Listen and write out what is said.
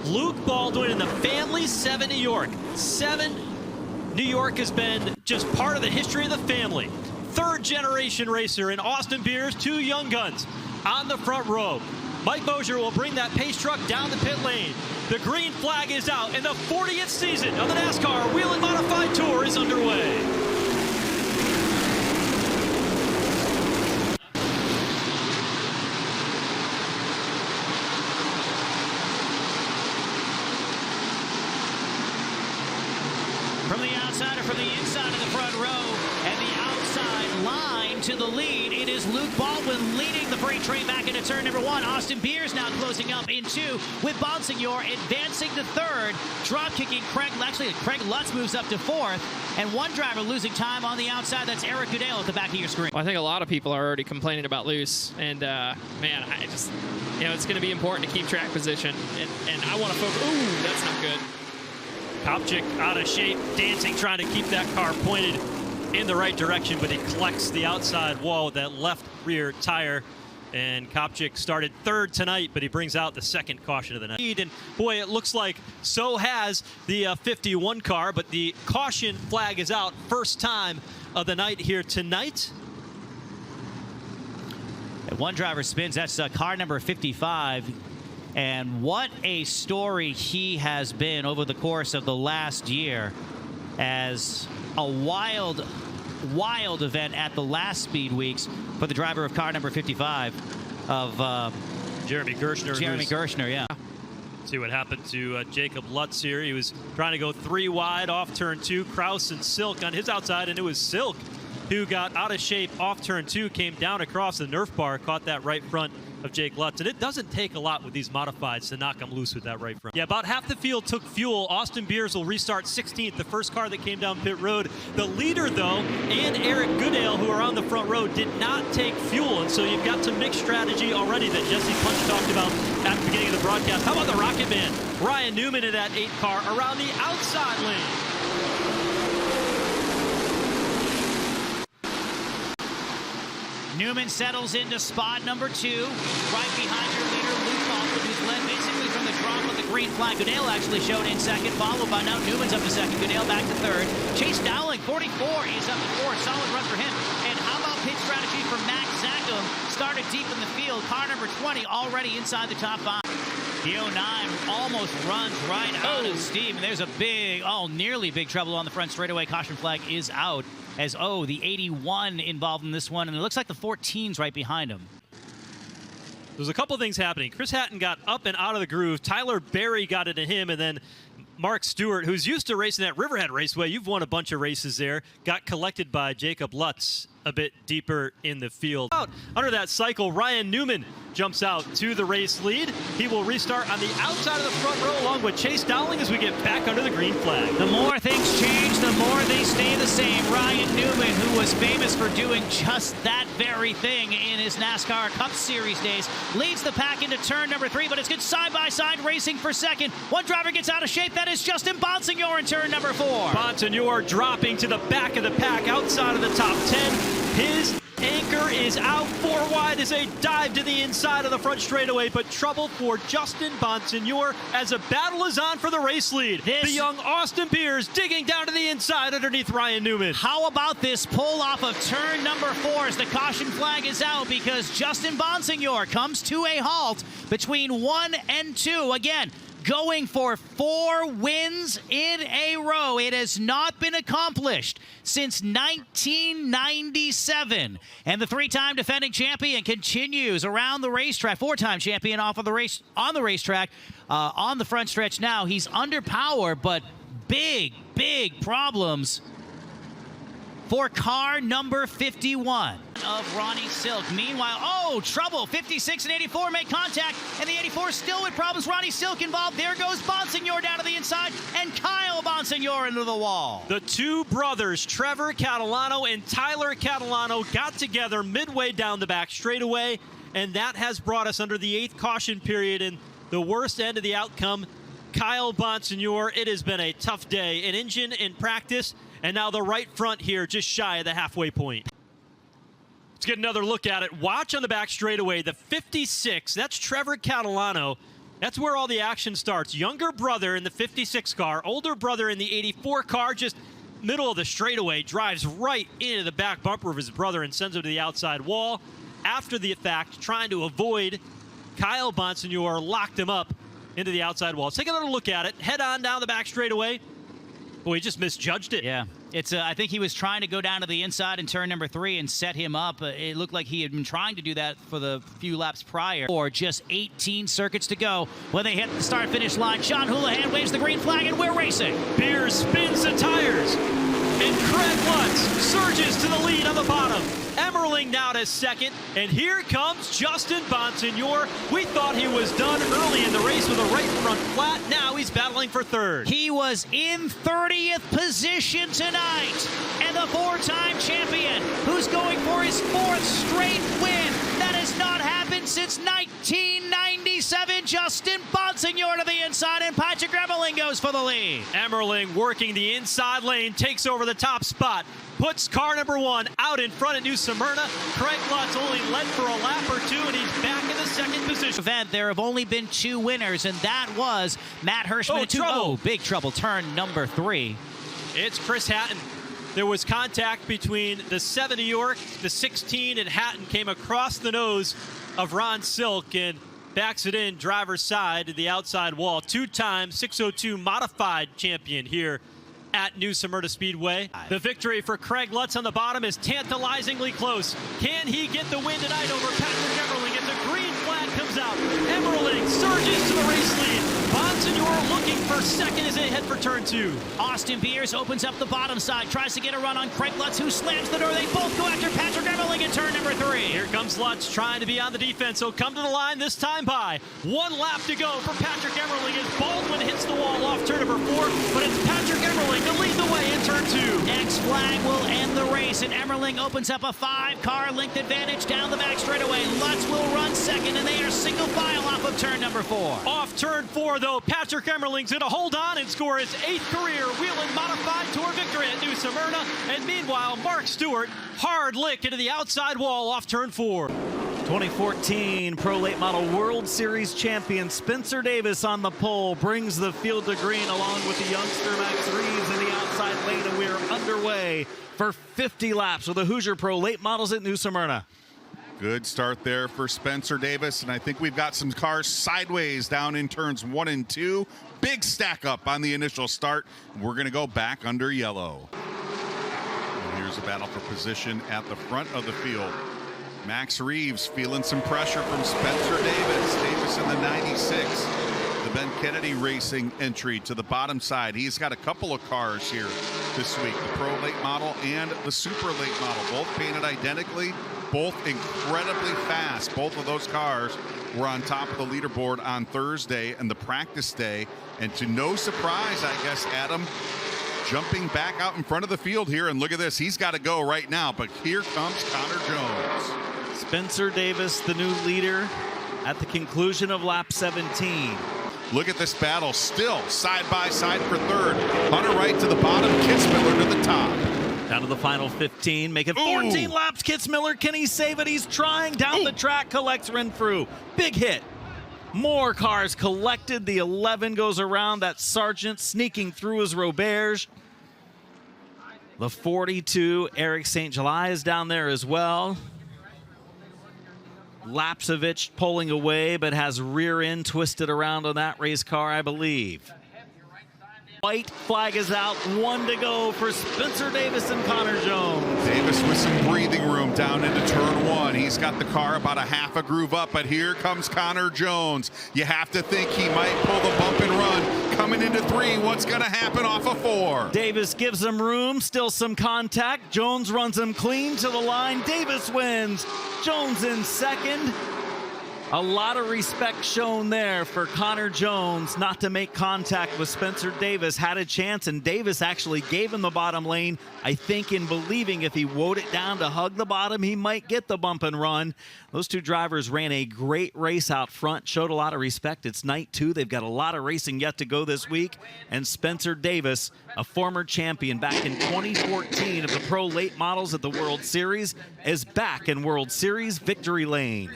Luke Baldwin and the family, 7 New York. 7 New York has been just part of the history of the family. Third generation racer in Austin Beers, 2 young guns on the front row. Mike Mosier will bring that pace truck down the pit lane. The green flag is out, and the 40th season of the NASCAR Whelen Modified Tour is underway. From the outside or from the inside of the front row, and the outside line to the lead, it is Luke Baldwin leading the freight train back into turn number 1. Austin Beers now closing up in 2, with Bonsignor advancing to 3rd, drop-kicking Craig Lutz moves up to 4th, and one driver losing time on the outside. That's Eric Goodale at the back of your screen. Well, I think a lot of people are already complaining about loose, and man, I just, it's going to be important to keep track position, and I want to focus. Ooh, that's not good. Kopchik out of shape, dancing, trying to keep that car pointed in the right direction, but he collects the outside wall with that left rear tire. And Kopchik started 3rd tonight, but he brings out the 2nd caution of the night. And boy, it looks like so has the 51 car, but the caution flag is out. First time of the night here tonight. And one driver spins. That's car number 55. And what a story he has been over the course of the last year, as a wild event at the last Speed Weeks for the driver of car number 55 of Jeremy Gershner. Jeremy Gershner, yeah. See what happened to Jacob Lutz here. He was trying to go 3 wide off turn 2. Kraus and Silk on his outside, and it was Silk who got out of shape off turn 2, came down across the Nerf bar, caught that right front of Jake Lutz. And it doesn't take a lot with these modifieds to knock them loose with that right front. Yeah, about half the field took fuel. Austin Beers will restart 16th, the first car that came down pit road. The leader, though, and Eric Goodale, who are on the front row, did not take fuel. And so you've got some mixed strategy already that Jesse Punch talked about at the beginning of the broadcast. How about the Rocket Man? Ryan Newman in that 8 car around the outside lane. Newman settles into spot number 2, right behind your leader, Luke Baldwin, who's led basically from the drop with the green flag. Goodale actually showed in 2nd, followed by now Newman's up to 2nd, Goodale back to 3rd. Chase Dowling, 44, is up to 4th. Solid run for him. And how about pit strategy for Max Zackham? Started deep in the field. Car number 20 already inside the top 5. The 09 almost runs right out of steam. There's a nearly big trouble on the front straightaway. Caution flag is out, as the 81 involved in this one, and it looks like the 14's right behind him. There's a couple things happening. Chris Hatton got up and out of the groove. Tyler Berry got into him, and then Mark Stewart, who's used to racing at Riverhead Raceway, you've won a bunch of races there, got collected by Jacob Lutz a bit deeper in the field. Out under that cycle, Ryan Newman jumps out to the race lead. He will restart on the outside of the front row along with Chase Dowling as we get back under the green flag. The more things change, the more they stay the same. Ryan Newman, who was famous for doing just that very thing in his NASCAR Cup Series days, leads the pack into turn number 3, but it's good side-by-side racing for 2nd. One driver gets out of shape. That is Justin Bonsignor in turn number 4. Bonsignor dropping to the back of the pack outside of the top 10. His anchor is out 4 wide as they dive to the inside of the front straightaway, but trouble for Justin Bonsignor as a battle is on for the race lead. The young Austin Beers digging down to the inside underneath Ryan Newman. How about this pull off of turn number 4 as the caution flag is out, because Justin Bonsignor comes to a halt between 1 and 2. Again, going for 4 wins in a row. It has not been accomplished since 1997. And the 3-time defending champion continues around the racetrack. 4-time champion on the racetrack on the front stretch now. He's under power, but big problems for car number 51 of Ronnie Silk. Meanwhile, trouble. 56 and 84 make contact, and the 84 still with problems. Ronnie Silk involved. There goes Bonsignor down to the inside, and Kyle Bonsignor into the wall. The 2 brothers, Trevor Catalano and Tyler Catalano, got together midway down the back straightaway, and that has brought us under the 8th caution period, and the worst end of the outcome, Kyle Bonsignor. It has been a tough day. An engine in practice, and now the right front here just shy of the halfway point. Let's get another look at it. Watch on the back straightaway, the 56. That's Trevor Catalano. That's where all the action starts. Younger brother in the 56 car, older brother in the 84 car, just middle of the straightaway, drives right into the back bumper of his brother and sends him to the outside wall. After the fact, trying to avoid Kyle Bonsignor, locked him up into the outside wall. Let's take another look at it. Head on down the back straightaway. Boy, he just misjudged it. Yeah. I think he was trying to go down to the inside in turn number 3 and set him up. It looked like he had been trying to do that for the few laps prior. Or just 18 circuits to go when they hit the start-finish line. Sean Houlihan waves the green flag, and we're racing. Beer spins the tires, and Craig Lutz surges to the lead on the bottom. Emmerling now to second, and here comes Justin Bonsignor. We thought he was done early in the race with a right front flat. Now he's battling for third. He was in 30th position tonight, and the 4-time champion who's going for his 4th straight win. That has not happened since 1997. Justin Bonsignor to the inside, and Patrick Emmerling goes for the lead. Emmerling working the inside lane, takes over the top spot, puts car number 1 out in front of New Smyrna. Craig Lutz only led for a lap or 2, and he's back in the second position. Event, there have only been 2 winners, and that was Matt Hirschman. Big trouble, turn number 3. It's Chris Hatton. There was contact between the 7 of York, the 16, and Hatton came across the nose of Ron Silk and backs it in driver's side to the outside wall. 2-time 602 modified champion here at New Smyrna Speedway. The victory for Craig Lutz on the bottom is tantalizingly close. Can he get the win tonight over Patrick Emmerling? As the green flag comes out, Emmerling surges to the race lead. Bonsignor looking for second as they head for turn 2. Austin Beers opens up the bottom side, tries to get a run on Craig Lutz, who slams the door. They both go after Patrick Emmerling in turn number 3. Here comes Lutz trying to be on the defense. He'll come to the line this time by. 1 lap to go for Patrick Emmerling as Baldwin hits the wall off turn number 4, but it's Patrick Emmerling to lead the way in turn 2. Next flag will end the race, and Emmerling opens up a 5-car length advantage down the back straightaway. Lutz will run second, and they are single file off of turn number 4. Off turn 4, though, Patrick Emmerling's going to hold on and score his 8th career Whelen Modified Tour victory at New Smyrna. And meanwhile, Mark Stewart, hard lick into the outside wall off turn 4. 2014 Pro Late Model World Series champion Spencer Davis on the pole brings the field to green along with the youngster Max Reeves in the outside lane, and we're underway for 50 laps with the Hoosier Pro Late Models at New Smyrna. Good start there for Spencer Davis, and I think we've got some cars sideways down in turns 1 and 2. Big stack up on the initial start. We're going to go back under yellow. And here's a battle for position at the front of the field. Max Reeves feeling some pressure from Spencer Davis. Davis in the 96. The Ben Kennedy Racing entry to the bottom side. He's got a couple of cars here this week. The Pro Late Model and the Super Late Model. Both painted identically. Both incredibly fast. Both of those cars were on top of the leaderboard on Thursday and the practice day. And to no surprise, I guess, Adam, jumping back out in front of the field here. And look at this. He's got to go right now. But here comes Connor Jones. Spencer Davis, the new leader at the conclusion of lap 17. Look at this battle. Still side by side for third. Hunter Wright to the bottom. Kitzmiller to the top. Down to the final 15, making 14 laps. Kitzmiller, can he save it? He's trying down the track, collects Renfrew. Big hit. More cars collected. The 11 goes around. That Sargent sneaking through his Roberge. The 42, Eric St. July is down there as well. Lapsovich pulling away, but has rear end twisted around on that race car, I believe. White flag is out, 1 to go for Spencer Davis and Connor Jones. Davis with some breathing room down into turn 1. He's got the car about a half a groove up, but here comes Connor Jones. You have to think he might pull the bump and run. Coming into 3, what's going to happen off of 4? Davis gives him room, still some contact. Jones runs him clean to the line. Davis wins. Jones in second. A lot of respect shown there for Connor Jones not to make contact with Spencer Davis. Had a chance, and Davis actually gave him the bottom lane, I think, in believing if he woed it down to hug the bottom, he might get the bump and run. Those two drivers ran a great race out front, showed a lot of respect. It's night 2. They've got a lot of racing yet to go this week. And Spencer Davis, a former champion back in 2014 of the Pro Late Models at the World Series, is back in World Series victory lane.